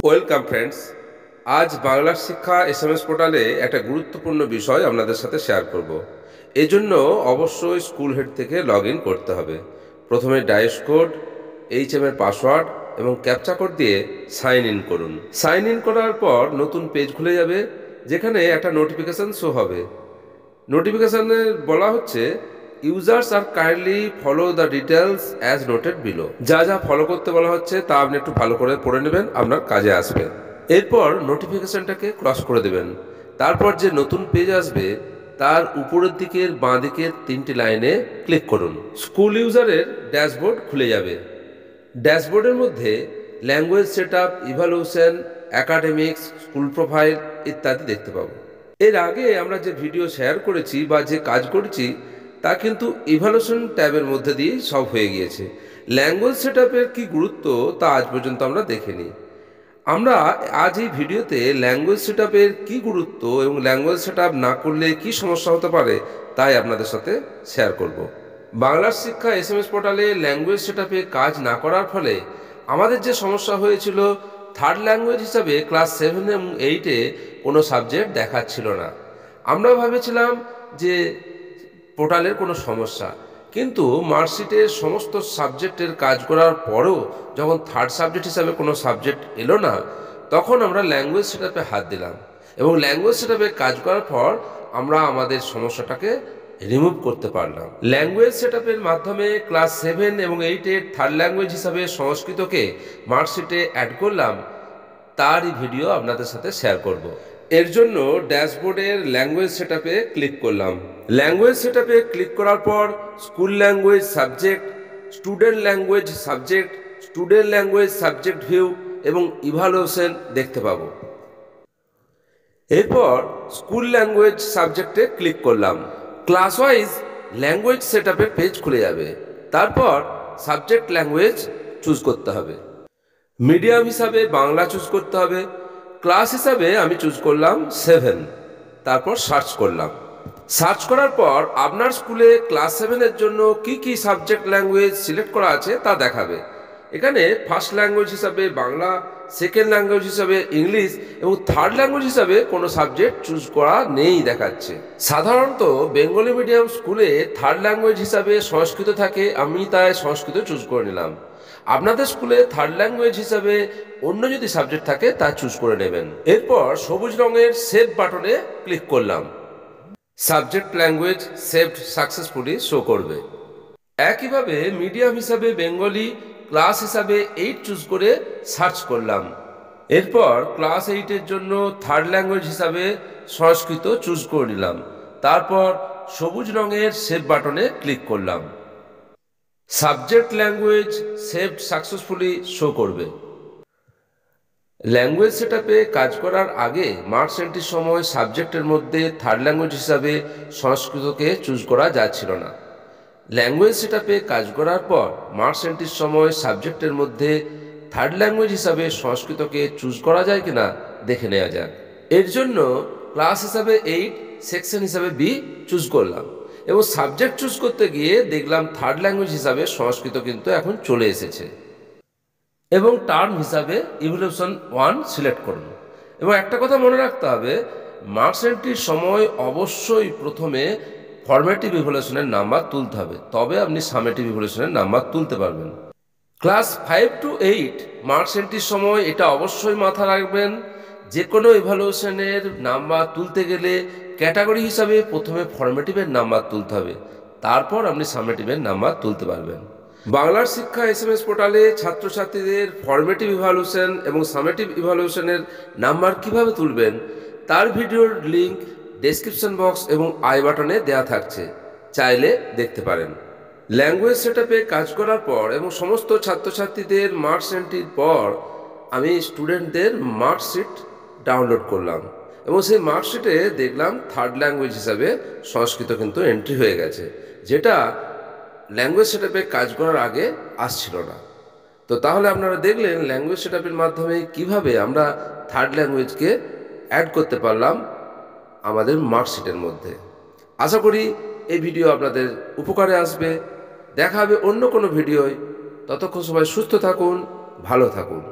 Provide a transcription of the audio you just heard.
Welcome friends. আজ বাংলা শিক্ষা SMS পোর্টালে একটা গুরুত্বপূর্ণ বিষয় আপনাদের সাথে শেয়ার করব। এজন্য অবশ্যই স্কুল হেড থেকে লগ ইন করতে হবে। প্রথমে ডাইস কোড, এইচএম এর পাসওয়ার্ড এবং ক্যাপচা কোড দিয়ে সাইন ইন করুন। সাইন ইন করার পর নতুন পেজ খুলে যাবে, যেখানে একটা নোটিফিকেশান শো হবে। নোটিফিকেশানে বলা হচ্ছে ইউজার্স আর kindly follow the details as noted below. যা যা ফলো করতে বলা হচ্ছে তা আপনি একটু ভালো করে পড়ে নেবেন, আপনার কাজে আসবে। এরপর নোটিফিকেশনটাকে ক্রস করে দেবেন। তারপর যে নতুন পেজ আসবে তার উপরের দিকের বাঁ দিকের 3টি লাইনে ক্লিক করুন। স্কুল ইউজারের ড্যাশবোর্ড খুলে যাবে। ড্যাশবোর্ডের মধ্যে language set up, evaluation, academics, school profile ইত্যাদি দেখতে পাবো। এর আগে আমরা যে ভিডিও শেয়ার করেছি বা যে কাজ করছি তা কিন্তু ইভ্যালুয়েশন ট্যাবের মধ্যে দিয়েই সব হয়ে গিয়েছে। ল্যাঙ্গুয়েজ সেট আপের কী গুরুত্ব তা আজ পর্যন্ত আমরা দেখিনি। আমরা আজ এই ভিডিওতে ল্যাঙ্গুয়েজ সেট আপের কী গুরুত্ব এবং ল্যাঙ্গুয়েজ সেট আপ না করলে কী সমস্যা হতে পারে তাই আপনাদের সাথে শেয়ার করব। বাংলার শিক্ষা এসএমএস পোর্টালে ল্যাঙ্গুয়েজ সেট আপে কাজ না করার ফলে আমাদের যে সমস্যা হয়েছিল, থার্ড ল্যাঙ্গুয়েজ হিসাবে ক্লাস 7 এবং 8-এ কোনো সাবজেক্ট দেখাচ্ছিল না। আমরা ভেবেছিলাম যে পোর্টালের কোনো সমস্যা, কিন্তু মার্কশিটের সমস্ত সাবজেক্টের কাজ করার পরও যখন থার্ড সাবজেক্ট হিসাবে কোনো সাবজেক্ট এলো না, তখন আমরা ল্যাঙ্গুয়েজ সেট আপে হাত দিলাম এবং ল্যাঙ্গুয়েজ সেট আপে কাজ করার পর আমরা আমাদের সমস্যাটাকে রিমুভ করতে পারলাম। ল্যাঙ্গুয়েজ সেট আপের মাধ্যমে ক্লাস 7 এবং 8-এর থার্ড ল্যাঙ্গুয়েজ হিসাবে সংস্কৃতকে মার্কশিটে অ্যাড করলাম, তারই ভিডিও আপনাদের সাথে শেয়ার করব। এর জন্য ড্যাশবোর্ডের ল্যাঙ্গুয়েজ সেট আপে ক্লিক করলাম। ল্যাঙ্গুয়েজ সেট আপে ক্লিক করার পর school language subject, student language subject, student language subject view এবং ইভ্যালুয়েশন দেখতে পাবো। এরপর স্কুল ল্যাঙ্গুয়েজ সাবজেক্টে ক্লিক করলাম। ক্লাস ওয়াইজ ল্যাঙ্গুয়েজ সেট আপের পেজ খুলে যাবে। তারপর সাবজেক্ট ল্যাঙ্গুয়েজ চুজ করতে হবে। মিডিয়াম হিসাবে বাংলা চুজ করতে হবে। ক্লাস হিসাবে আমি চুজ করলাম 7। তারপর সার্চ করলাম। সার্চ করার পর আপনার স্কুলে ক্লাস 7-এর জন্য কি কি সাবজেক্ট ল্যাঙ্গুয়েজ সিলেক্ট করা আছে তা দেখাবে। এখানে ফার্স্ট ল্যাঙ্গুয়েজ হিসাবে বাংলা, সেকেন্ড ল্যাঙ্গুয়েজ হিসাবে ইংলিশ এবং থার্ড ল্যাঙ্গুয়েজ হিসাবে কোনো সাবজেক্ট চুজ করা নেই দেখাচ্ছে। সাধারণত বেঙ্গলি মিডিয়াম স্কুলে থার্ড ল্যাঙ্গুয়েজ হিসাবে সংস্কৃত থাকে, আমি তাই সংস্কৃত চুজ করে নিলাম। আপনাদের স্কুলে থার্ড ল্যাঙ্গুয়েজ হিসাবে অন্য যদি সাবজেক্ট থাকে তা চুজ করে নেবেন। এরপর সবুজ রঙের সেভ বাটনে ক্লিক করলাম। Subject language saved successfully show করবে। একইভাবে মিডিয়াম হিসাবে বেঙ্গলি, ক্লাস হিসাবে 8 চুজ করে সার্চ করলাম। এরপর ক্লাস 8-এর জন্য থার্ড ল্যাঙ্গুয়েজ হিসাবে সংস্কৃত চুজ করে নিলাম। তারপর সবুজ রঙের সেভ বাটনে ক্লিক করলাম। Subject language saved successfully show করবে। ল্যাঙ্গুয়েজ সেট আপে কাজ করার আগে মার্কস এন্ট্রির সময় সাবজেক্টের মধ্যে থার্ড ল্যাঙ্গুয়েজ হিসাবে সংস্কৃতকে চুজ করা যাচ্ছিল না। ল্যাঙ্গুয়েজ সেট আপে কাজ করার পর মার্কস এন্ট্রির সময় সাবজেক্টের মধ্যে থার্ড ল্যাঙ্গুয়েজ হিসাবে সংস্কৃতকে চুজ করা যায় কিনা দেখে নেওয়া যাক। এর জন্য ক্লাস হিসাবে 8, সেকশন হিসাবে B চুজ করলাম এবং সাবজেক্ট চুজ করতে গিয়ে দেখলাম থার্ড ল্যাঙ্গুয়েজ হিসাবে সংস্কৃত কিন্তু এখন চলে এসেছে এবং টার্ম হিসাবে ইভ্যালুয়েশন 1 সিলেক্ট করুন। এবং একটা কথা মনে রাখতে হবে, মার্কস এন্ট্রির সময় অবশ্যই প্রথমে ফরম্যাটিভ ইভ্যালুয়েশনের নাম্বার তুলতে হবে, তবে আপনি সামেটিভ ইভ্যালুয়েশনের নাম্বার তুলতে পারবেন। ক্লাস 5 to 8 মার্কস এন্ট্রির সময় এটা অবশ্যই মাথা রাখবেন, যে কোনো ইভ্যালুয়েশনের নাম্বার তুলতে গেলে ক্যাটাগরি হিসাবে প্রথমে ফরম্যাটিভের নাম্বার তুলতে হবে, তারপর আপনি সামেটিভের নাম্বার তুলতে পারবেন। বাংলার শিক্ষা এসএমএস পোর্টালে ছাত্রছাত্রীদের ফরম্যাটিভ ইভ্যালুয়েশন এবং সামেটিভ ইভ্যালুয়েশনের নাম্বার কিভাবে তুলবেন তার ভিডিওর লিঙ্ক ডেসক্রিপশন বক্স এবং আই বাটনে দেওয়া থাকছে, চাইলে দেখতে পারেন। ল্যাঙ্গুয়েজ সেট আপে কাজ করার পর এবং সমস্ত ছাত্রছাত্রীদের মার্কস এন্ট্রির পর আমি স্টুডেন্টদের মার্কশিট ডাউনলোড করলাম এবং সেই মার্কশিটে দেখলাম থার্ড ল্যাঙ্গুয়েজ হিসাবে সংস্কৃত কিন্তু এন্ট্রি হয়ে গেছে, যেটা ল্যাঙ্গুয়েজ সেট আপে কাজ করার আগে আসছিল না। তো তাহলে আপনারা দেখলেন ল্যাঙ্গুয়েজ সেট আপের মাধ্যমে কীভাবে আমরা থার্ড ল্যাঙ্গুয়েজকে অ্যাড করতে পারলাম আমাদের মার্কশিটের মধ্যে। আশা করি এই ভিডিও আপনাদের উপকারে আসবে। দেখা হবে অন্য কোনো ভিডিওয়। ততক্ষণ সবাই সুস্থ থাকুন, ভালো থাকুন।